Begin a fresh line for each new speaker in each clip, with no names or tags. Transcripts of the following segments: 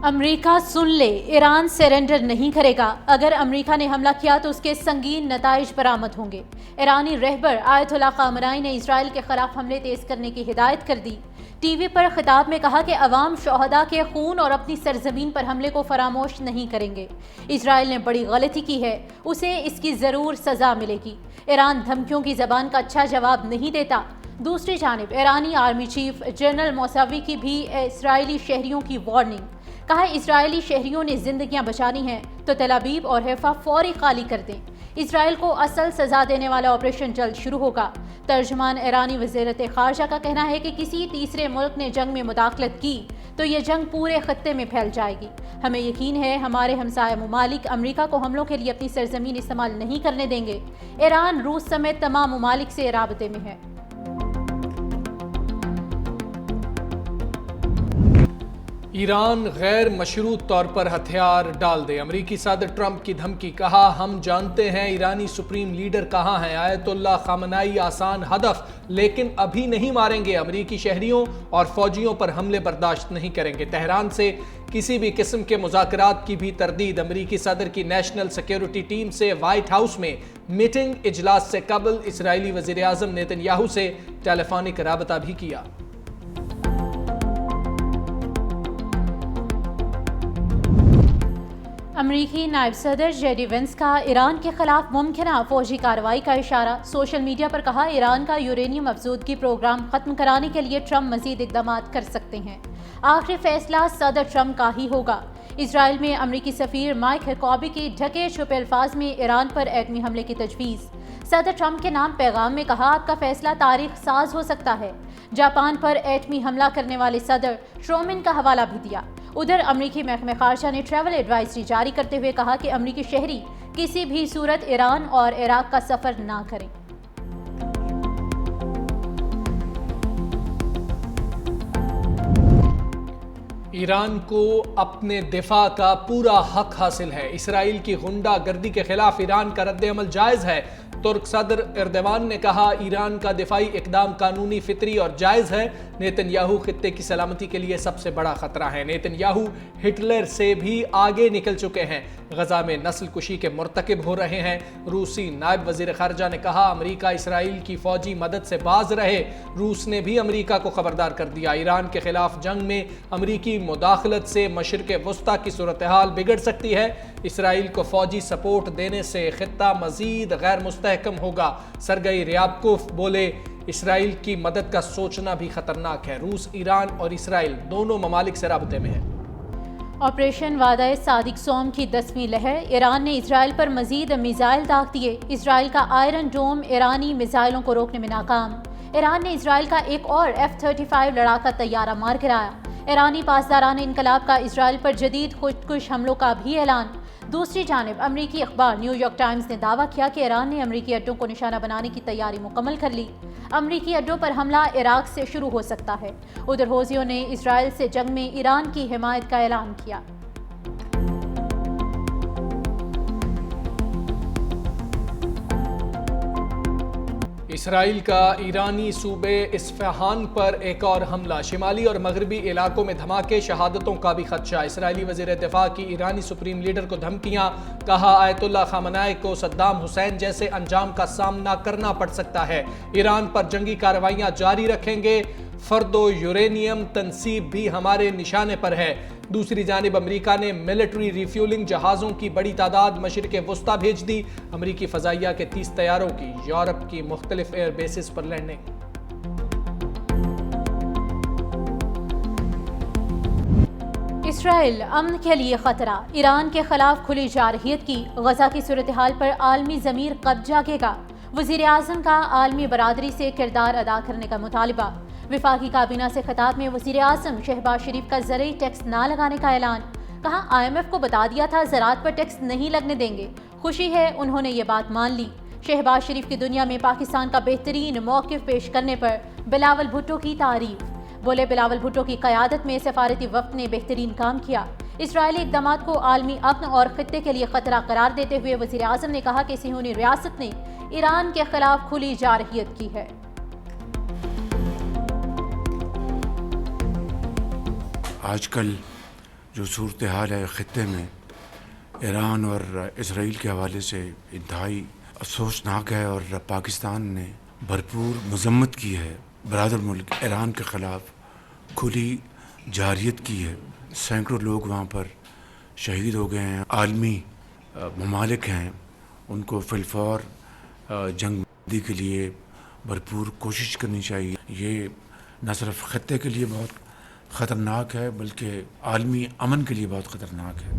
امریکہ سن لے، ایران سرنڈر نہیں کرے گا۔ اگر امریکہ نے حملہ کیا تو اس کے سنگین نتائج برآمد ہوں گے۔ ایرانی رہبر آیت اللہ خامنائی نے اسرائیل کے خلاف حملے تیز کرنے کی ہدایت کر دی۔ ٹی وی پر خطاب میں کہا کہ عوام شہداء کے خون اور اپنی سرزمین پر حملے کو فراموش نہیں کریں گے۔ اسرائیل نے بڑی غلطی کی ہے، اسے اس کی ضرور سزا ملے گی۔ ایران دھمکیوں کی زبان کا اچھا جواب نہیں دیتا۔ دوسری جانب ایرانی آرمی چیف جنرل موساوی کی بھی اسرائیلی شہریوں کی وارننگ۔ کہا اسرائیلی شہریوں نے زندگیاں بچانی ہیں تو تل ابیب اور حیفا فوری خالی کر دیں۔ اسرائیل کو اصل سزا دینے والا آپریشن جلد شروع ہوگا۔ ترجمان ایرانی وزارت خارجہ کا کہنا ہے کہ کسی تیسرے ملک نے جنگ میں مداخلت کی تو یہ جنگ پورے خطے میں پھیل جائے گی۔ ہمیں یقین ہے ہمارے ہمسایہ ممالک امریکہ کو حملوں کے لیے اپنی سرزمین استعمال نہیں کرنے دیں گے۔ ایران روس سمیت تمام ممالک سے رابطے میں ہے۔
ایران غیر مشروط طور پر ہتھیار ڈال دے، امریکی صدر ٹرمپ کی دھمکی۔ کہا ہم جانتے ہیں ایرانی سپریم لیڈر کہاں ہیں۔ آیت اللہ خامنائی آسان ہدف لیکن ابھی نہیں ماریں گے، امریکی شہریوں اور فوجیوں پر حملے برداشت نہیں کریں گے۔ تہران سے کسی بھی قسم کے مذاکرات کی بھی تردید۔ امریکی صدر کی نیشنل سیکیورٹی ٹیم سے وائٹ ہاؤس میں میٹنگ۔ اجلاس سے قبل اسرائیلی وزیر اعظم نیتن یاہو سے ٹیلی فونک رابطہ بھی کیا۔
امریکی نائب صدر جے ڈی وینس کا ایران کے خلاف ممکنہ فوجی کارروائی کا اشارہ۔ سوشل میڈیا پر کہا ایران کا یورینیم افزودگی پروگرام ختم کرانے کے لیے ٹرمپ مزید اقدامات کر سکتے ہیں۔ آخری فیصلہ صدر ٹرمپ کا ہی ہوگا۔ اسرائیل میں امریکی سفیر مائک ہکابی کی ڈھکے چھپے الفاظ میں ایران پر ایٹمی حملے کی تجویز۔ صدر ٹرمپ کے نام پیغام میں کہا آپ کا فیصلہ تاریخ ساز ہو سکتا ہے۔ جاپان پر ایٹمی حملہ کرنے والے صدر ٹرومن کا حوالہ بھی دیا۔ ادھر امریکی محکمہ خارجہ نے ٹریول ایڈوائزری جاری کرتے ہوئے کہا کہ امریکی شہری کسی بھی صورت ایران اور عراق کا سفر نہ کریں۔
ایران کو اپنے دفاع کا پورا حق حاصل ہے۔ اسرائیل کی غنڈہ گردی کے خلاف ایران کا رد عمل جائز ہے۔ ترک صدر اردوان نے کہا ایران کا دفاعی اقدام قانونی، فطری اور جائز ہے۔ نیتن یاہو خطے کی سلامتی کے لیے سب سے بڑا خطرہ ہے۔ نیتن یاہو ہٹلر سے بھی آگے نکل چکے ہیں۔ غزہ میں نسل کشی کے مرتکب ہو رہے ہیں۔ روسی نائب وزیر خارجہ نے کہا امریکہ اسرائیل کی فوجی مدد سے باز رہے۔ روس نے بھی امریکہ کو خبردار کر دیا۔ ایران کے خلاف جنگ میں امریکی مداخلت سے مشرق وسطی کی صورتحال بگڑ سکتی ہے۔ اسرائیل کو فوجی سپورٹ دینے سے خطہ مزید غیر مستحکم ہوگا۔ سرگئی ریابکوف بولے اسرائیل کی مدد کا سوچنا بھی خطرناک ہے۔ روس، ایران اور اسرائیل دونوں ممالک سے رابطے میں ہے۔
آپریشن وعدہ صادق سوم کی 10ویں لہر۔ ایران نے اسرائیل پر مزید میزائل داغ دیے۔ اسرائیل کا آئرن ڈوم ایرانی میزائلوں کو روکنے میں ناکام۔ ایران نے اسرائیل کا ایک اور F-35 لڑاکا طیارہ مار گرایا۔ ایرانی پاسداران انقلاب کا اسرائیل پر جدید خودکش حملوں کا بھی اعلان۔ دوسری جانب امریکی اخبار نیو یارک ٹائمز نے دعویٰ کیا کہ ایران نے امریکی اڈوں کو نشانہ بنانے کی تیاری مکمل کر لی۔ امریکی اڈوں پر حملہ عراق سے شروع ہو سکتا ہے۔ ادھر حوثیوں نے اسرائیل سے جنگ میں ایران کی حمایت کا اعلان کیا۔
اسرائیل کا ایرانی صوبے اصفہان پر ایک اور حملہ۔ شمالی اور مغربی علاقوں میں دھماکے، شہادتوں کا بھی خدشہ۔ اسرائیلی وزیر دفاع کی ایرانی سپریم لیڈر کو دھمکیاں۔ کہا آیت اللہ خامنائی کو صدام حسین جیسے انجام کا سامنا کرنا پڑ سکتا ہے۔ ایران پر جنگی کارروائیاں جاری رکھیں گے۔ فردو یورینیم تنصیب بھی ہمارے نشانے پر ہے۔ دوسری جانب امریکہ نے ملٹری ریفیولنگ جہازوں کی بڑی تعداد مشرق وسطی بھیج دی۔ امریکی فضائیہ کے 30 طیاروں کی یورپ کی مختلف ایئر بیسز پر لینڈنگ۔
اسرائیل امن کے لیے خطرہ، ایران کے خلاف کھلی جارحیت کی۔ غزہ کی صورتحال پر عالمی ضمیر کب جاگے گا؟ وزیر اعظم کا عالمی برادری سے کردار ادا کرنے کا مطالبہ۔ وفاقی کابینہ سے خطاب میں وزیر اعظم شہباز شریف کا زرعی ٹیکس نہ لگانے کا اعلان۔ کہا IMF کو بتا دیا تھا زراعت پر ٹیکس نہیں لگنے دیں گے، خوشی ہے انہوں نے یہ بات مان لی۔ شہباز شریف کی دنیا میں پاکستان کا بہترین موقف پیش کرنے پر بلاول بھٹو کی تعریف۔ بولے بلاول بھٹو کی قیادت میں سفارتی وفد نے بہترین کام کیا۔ اسرائیلی اقدامات کو عالمی امن اور خطے کے لیے خطرہ قرار دیتے ہوئے وزیر اعظم نے کہا کہ صہیونی ریاست نے ایران کے خلاف کھلی جارحیت کی ہے۔
آج کل جو صورتحال ہے خطے میں ایران اور اسرائیل کے حوالے سے انتہائی افسوسناک ہے، اور پاکستان نے بھرپور مذمت کی ہے، برادر ملک ایران کے خلاف کھلی جارحیت کی ہے۔ سینکڑوں لوگ وہاں پر شہید ہو گئے ہیں، عالمی ممالک ہیں، ان کو فی الفور جنگ بندی کے لیے بھرپور کوشش کرنی چاہیے۔ یہ نہ صرف خطے کے لیے بہت خطرناک ہے بلکہ عالمی امن کے لیے بہت خطرناک ہے۔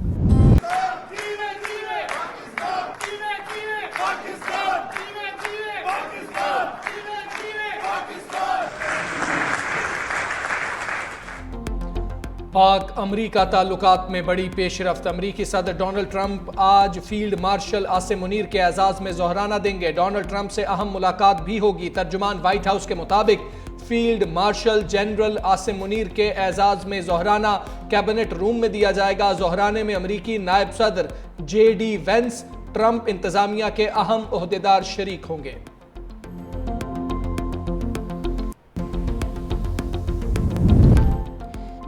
پاک امریکہ تعلقات میں بڑی پیش رفت۔ امریکی صدر ڈونلڈ ٹرمپ آج فیلڈ مارشل عاصم منیر کے اعزاز میں ظہرانہ دیں گے۔ ڈونلڈ ٹرمپ سے اہم ملاقات بھی ہوگی۔ ترجمان وائٹ ہاؤس کے مطابق field marshal general Asim Munir کے اعزاز میں ظہرانہ کیبنٹ روم میں دیا جائے گا۔ ظہرانے میں امریکی نائب صدر جے ڈی وینس، ٹرمپ انتظامیہ کے اہم عہدیدار شریک ہوں گے۔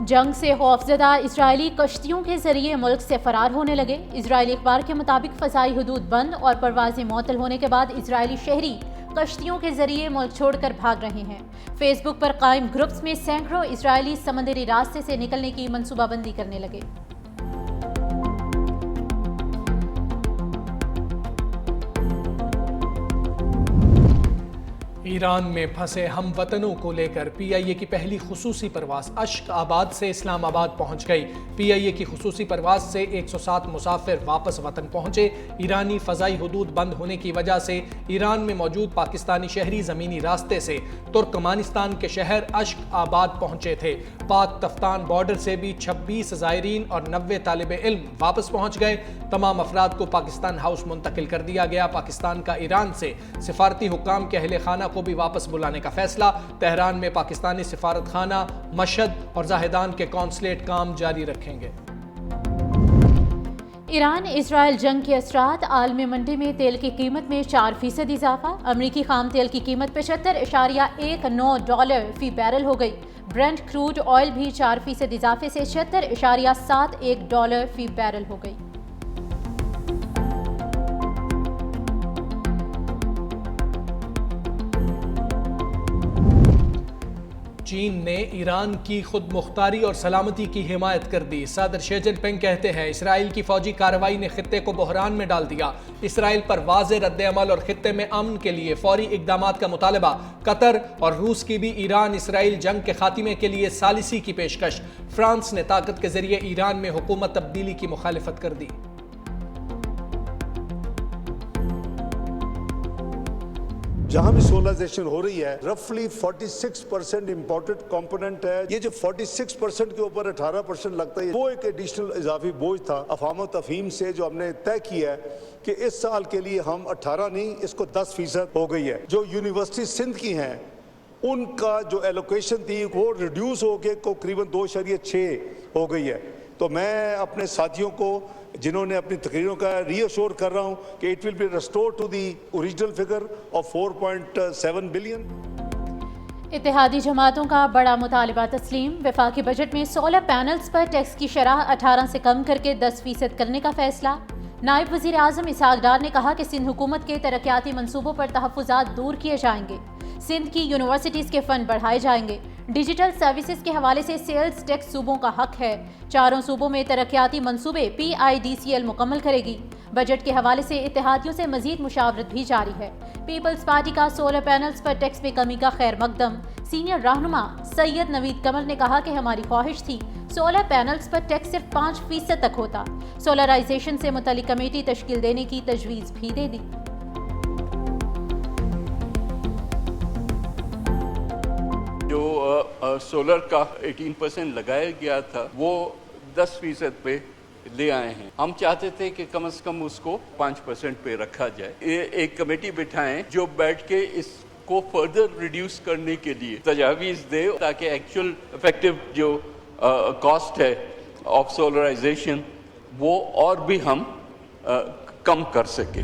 جنگ سے خوفزدہ اسرائیلی کشتیوں کے ذریعے ملک سے فرار ہونے لگے۔ اسرائیلی اخبار کے مطابق فضائی حدود بند اور پروازیں معطل ہونے کے بعد اسرائیلی شہری کشتیوں کے ذریعے ملک چھوڑ کر بھاگ رہے ہیں۔ فیس بک پر قائم گروپس میں سینکڑوں اسرائیلی سمندری راستے سے نکلنے کی منصوبہ بندی کرنے لگے۔
ایران میں پھنسے ہم وطنوں کو لے کر پی آئی اے کی پہلی خصوصی پرواز اشک آباد سے اسلام آباد پہنچ گئی۔ پی آئی اے کی خصوصی پرواز سے 107 مسافر واپس وطن پہنچے۔ ایرانی فضائی حدود بند ہونے کی وجہ سے ایران میں موجود پاکستانی شہری زمینی راستے سے ترکمانستان کے شہر اشک آباد پہنچے تھے۔ پاک تفتان بارڈر سے بھی 26 زائرین اور 90 طالب علم واپس پہنچ گئے۔ تمام افراد کو پاکستان ہاؤس منتقل کر دیا گیا۔ پاکستان کا ایران سے سفارتی حکام کے اہل خانہ کو بھی واپس بلانے کا فیصلہ۔ تہران میں پاکستانی سفارت خانہ، مشہد اور زاہدان کے قونصلیٹ کام جاری رکھیں گے۔
ایران اسرائیل جنگ کے اثرات۔ عالمی منڈی میں تیل کی قیمت میں 4% اضافہ۔ امریکی خام تیل کی قیمت $75.19 فی بیرل ہو گئی۔ برنٹ کروڈ آئل بھی 4% اضافے سے $76.71 فی بیرل ہو گئی۔
چین نے ایران کی خود مختاری اور سلامتی کی حمایت کر دی۔ صدر شی جن پنگ کہتے ہیں اسرائیل کی فوجی کارروائی نے خطے کو بحران میں ڈال دیا۔ اسرائیل پر واضح رد عمل اور خطے میں امن کے لیے فوری اقدامات کا مطالبہ۔ قطر اور روس کی بھی ایران اسرائیل جنگ کے خاتمے کے لیے ثالثی کی پیشکش۔ فرانس نے طاقت کے ذریعے ایران میں حکومت تبدیلی کی مخالفت کر دی۔
جہاں بھی سولرائزیشن ہو رہی ہے رفلی 46% امپورٹڈ کمپوننٹ ہے۔ یہ جو 46% کے اوپر 18% لگتا ہے وہ ایک ایڈیشنل اضافی بوجھ تھا افہام و تفہیم سے جو ہم نے طے کیا ہے کہ اس سال کے لیے ہم 18 نہیں اس کو 10% ہو گئی ہے۔ جو یونیورسٹی سندھ کی ہیں ان کا جو ایلوکیشن تھی وہ ریڈیوس ہو کے تقریباً 2.6 ہو گئی ہے۔ تو میں اپنے ساتھیوں کو جنہوں نے اپنی تقریروں کا ری ایشور کر رہا ہوں کہ it will be restore to the original figure of 4.7 billion.
اتحادی جماعتوں کا بڑا مطالبہ تسلیم۔ وفاقی بجٹ میں سولر پینلز پر ٹیکس کی شرح 18 سے کم کر کے 10% کرنے کا فیصلہ۔ نائب وزیر اعظم اسحاق ڈار نے کہا کہ سندھ حکومت کے ترقیاتی منصوبوں پر تحفظات دور کیے جائیں گے۔ سندھ کی یونیورسٹیز کے فنڈ بڑھائے جائیں گے۔ ڈیجیٹل سروسز کے حوالے سے سیلز ٹیکس صوبوں کا حق ہے۔ 4 صوبوں میں ترقیاتی منصوبے PIDCL مکمل کرے گی۔ بجٹ کے حوالے سے اتحادیوں سے مزید مشاورت بھی جاری ہے۔ پیپلز پارٹی کا سولر پینلز پر ٹیکس میں کمی کا خیر مقدم۔ سینئر رہنما سید نوید قمر نے کہا کہ ہماری خواہش تھی سولر پینلز پر ٹیکس صرف 5% تک ہوتا۔ سولرائزیشن سے متعلق کمیٹی تشکیل دینے کی تجویز بھی دے دی۔
جو سولر کا 18% لگایا گیا تھا وہ 10% پہ لے آئے ہیں۔ ہم چاہتے تھے کہ کم از کم اس کو 5% پہ رکھا جائے۔ ایک کمیٹی بٹھائیں جو بیٹھ کے اس کو فردر ریڈیوس کرنے کے لیے تجاویز دے تاکہ ایکچوئل افیکٹو جو کاسٹ ہے آف سولرائزیشن وہ اور بھی ہم کم کر سکیں۔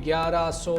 1100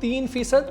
3%,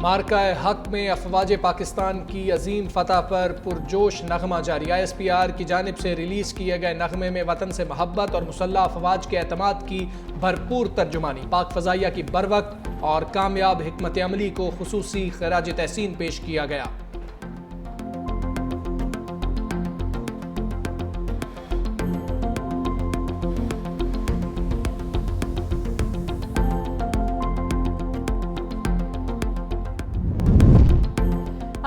مارکہ حق میں افواج پاکستان کی عظیم فتح پر پرجوش نغمہ جاری۔ ISPR کی جانب سے ریلیز کیے گئے نغمے میں وطن سے محبت اور مسلح افواج کے اعتماد کی بھرپور ترجمانی، پاک فضائیہ کی بروقت اور کامیاب حکمت عملی کو خصوصی خراج تحسین پیش کیا گیا۔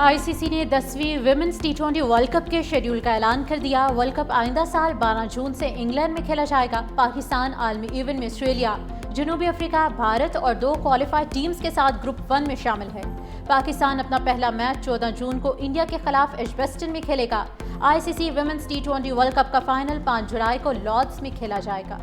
ICC نے 10ویں ویمنز T20 ورلڈ کپ کے شیڈول کا اعلان کر دیا۔ ورلڈ کپ آئندہ سال 12 جون سے انگلینڈ میں کھیلا جائے گا۔ پاکستان عالمی ایونٹ میں آسٹریلیا، جنوبی افریقہ، بھارت اور 2 کوالیفائڈ ٹیمز کے ساتھ گروپ 1 میں شامل ہے۔ پاکستان اپنا پہلا میچ 14 جون کو انڈیا کے خلاف ایجبسٹن میں کھیلے گا۔ ICC women's T20 world cup کا فائنل 5 جولائی کو لارڈز میں کھیلا جائے گا۔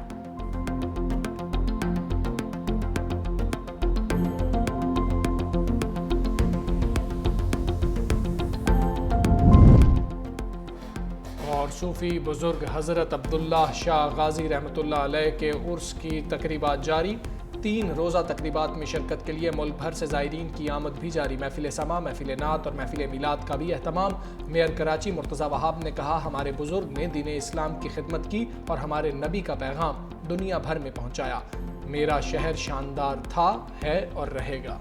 اور صوفی بزرگ حضرت عبداللہ شاہ غازی رحمۃ اللہ علیہ کے عرس کی تقریبات جاری۔ 3 روزہ تقریبات میں شرکت کے لیے ملک بھر سے زائرین کی آمد بھی جاری۔ محفل سما، محفل نعت اور محفل میلاد کا بھی اہتمام۔ میئر کراچی مرتضی وہاب نے کہا، ہمارے بزرگ نے دین اسلام کی خدمت کی اور ہمارے نبی کا پیغام دنیا بھر میں پہنچایا۔ میرا شہر شاندار تھا، ہے اور رہے گا۔